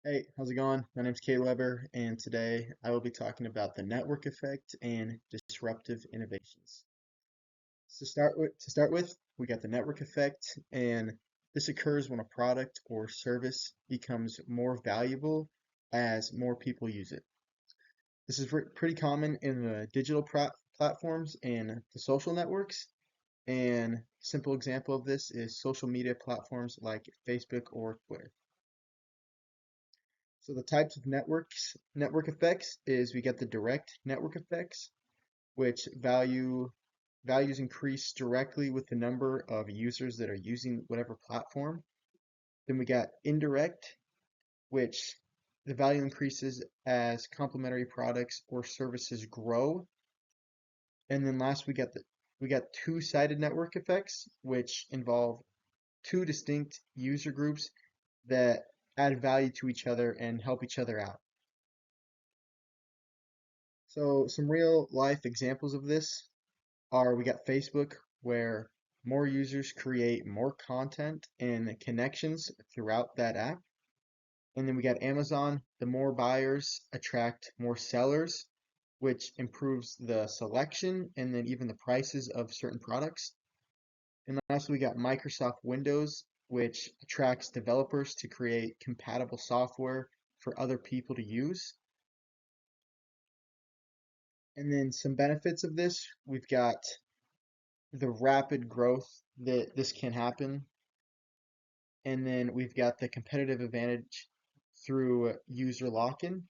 Hey, how's it going? My name's Kay Weber, and today I will be talking about the network effect and disruptive innovations. To start with, we got the network effect, and this occurs when a product or service becomes more valuable as more people use it. This is pretty common in the digital platforms and the social networks. And simple example of this is social media platforms like Facebook or Twitter. So the types of network effects is we get the direct network effects, which values increase directly with the number of users that are using whatever platform. Then we got indirect, which the value increases as complementary products or services grow. And then last we got two-sided network effects, which involve two distinct user groups that add value to each other and help each other out. So some real life examples of this are we got Facebook, where more users create more content and connections throughout that app. And then we got Amazon, the more buyers attract more sellers, which improves the selection and then even the prices of certain products. And lastly, we got Microsoft Windows, which attracts developers to create compatible software for other people to use. And then some benefits of this, we've got the rapid growth that this can happen. And then we've got the competitive advantage through user lock-in.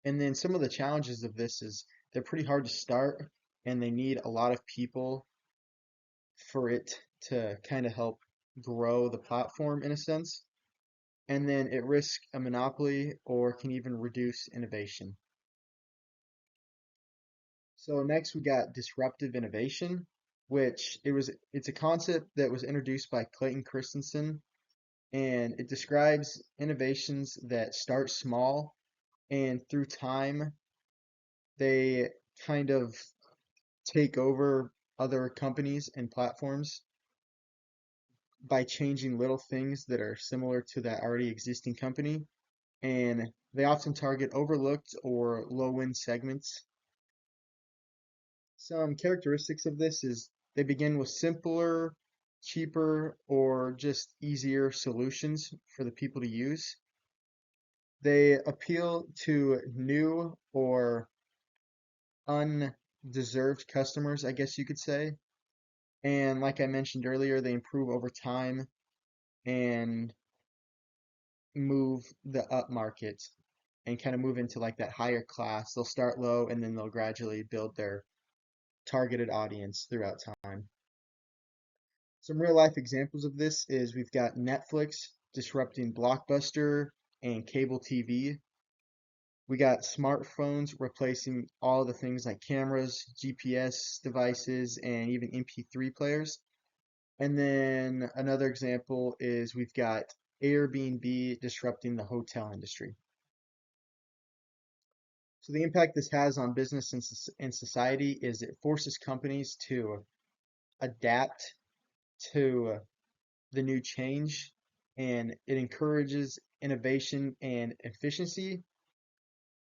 And then some of the challenges of this is they're pretty hard to start and they need a lot of people for it to kind of help grow the platform in a sense. And then it risks a monopoly or can even reduce innovation. So next we got disruptive innovation, which it's a concept that was introduced by Clayton Christensen, and it describes innovations that start small and through time they kind of take over other companies and platforms by changing little things that are similar to that already existing company. And they often target overlooked or low-end segments. Some characteristics of this is they begin with simpler, cheaper, or just easier solutions for the people to use. They appeal to new or undeserved customers, I guess you could say. And like I mentioned earlier, they improve over time and move the up market and kind of move into like that higher class. They'll start low and then they'll gradually build their targeted audience throughout time. Some real life examples of this is we've got Netflix disrupting Blockbuster and cable TV. We got smartphones replacing all the things like cameras, GPS devices, and even MP3 players. And then another example is we've got Airbnb disrupting the hotel industry. So the impact this has on business and society is it forces companies to adapt to the new change, and it encourages innovation and efficiency,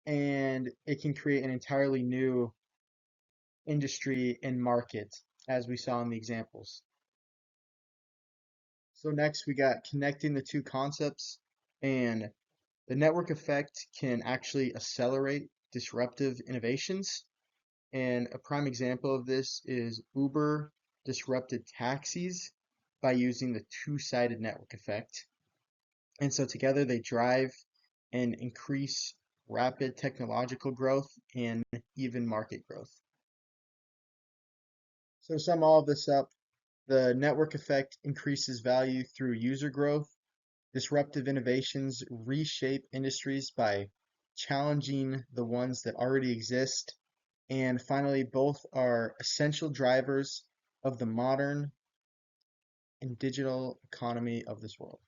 and it can create an entirely new industry and market as we saw in the examples. So next we got connecting the two concepts, and the network effect can actually accelerate disruptive innovations. And a prime example of this is Uber disrupted taxis by using the two-sided network effect. And so together they drive and increase rapid technological growth and even market growth. So to sum all of this up, the network effect increases value through user growth. Disruptive innovations reshape industries by challenging the ones that already exist. And finally, both are essential drivers of the modern and digital economy of this world.